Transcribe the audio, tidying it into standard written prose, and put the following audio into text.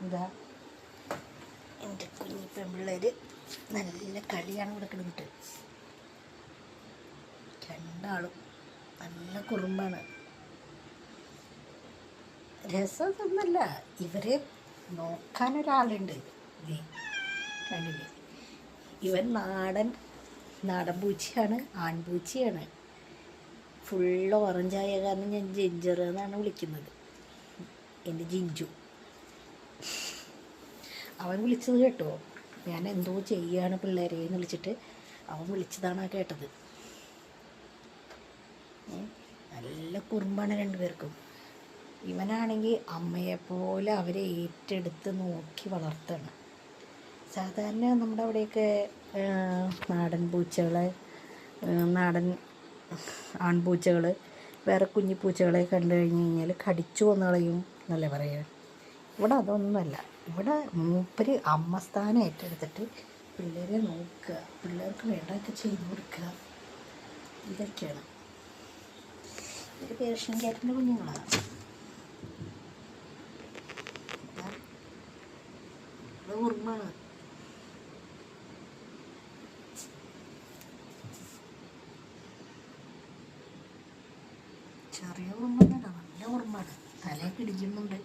ഇതാ എൻ്റെ കുഞ്ഞി പെൺപിള്ളേർ നല്ല കളിയാണ് ഇവിടെ കിടന്നിട്ട്. രണ്ടാളും നല്ല കുറുമ്പാണ്. രസമൊന്നുമല്ല, ഇവരെ നോക്കാനൊരാളുണ്ട്. ഇതേ കണ്ടില്ലേ, ഇവൻ നാടൻ പൂച്ചയാണ്, ആൺപൂച്ചയാണ്. ഫുള്ള് ഓറഞ്ചായ കാരണം ഞാൻ ജിഞ്ചർ എന്നാണ് വിളിക്കുന്നത്. എൻ്റെ ജിഞ്ചു അവൻ വിളിച്ചത് കേട്ടോ. ഞാൻ എന്തോ ചെയ്യാണ് പിള്ളേരെ എന്ന് വിളിച്ചിട്ട് അവൻ വിളിച്ചതാണ് ആ കേട്ടത്. നല്ല കുറുമ്പാണ് രണ്ടുപേർക്കും. ഇവനാണെങ്കിൽ അമ്മയെപ്പോലെ അവരെ ഏറ്റെടുത്ത് നോക്കി വളർത്താണ്. സാധാരണ നമ്മുടെ അവിടെയൊക്കെ നാടൻ പൂച്ചകളെ, നാടൻ ആൺപൂച്ചകൾ വേറെ കുഞ്ഞിപ്പൂച്ചകളെ കണ്ടു കഴിഞ്ഞ് കഴിഞ്ഞാൽ കടിച്ചു കൊന്നു കളയും എന്നല്ലേ പറയുക. ഇവിടെ അതൊന്നുമല്ല. ഇവിടെ മൂപ്പര് അമ്മസ്ഥാനം ഏറ്റെടുത്തിട്ട് പിള്ളേരെ നോക്കുക, പിള്ളേർക്ക് വേണ്ടതൊക്കെ ചെയ്തു കൊടുക്കുക. ഇതൊക്കെയാണ്. ഇത് പേർഷ്യൻ ക്യാറ്റിൻ്റെ കുഞ്ഞുങ്ങളാണ്. ഇത് ഉറുമ്പാണ്. ചെറിയ ഉറുമ്പൊന്നുമല്ല, നല്ല ഉറുമ്പാണ്. തലയൊക്കെ ഇടിക്കുന്നുണ്ട്.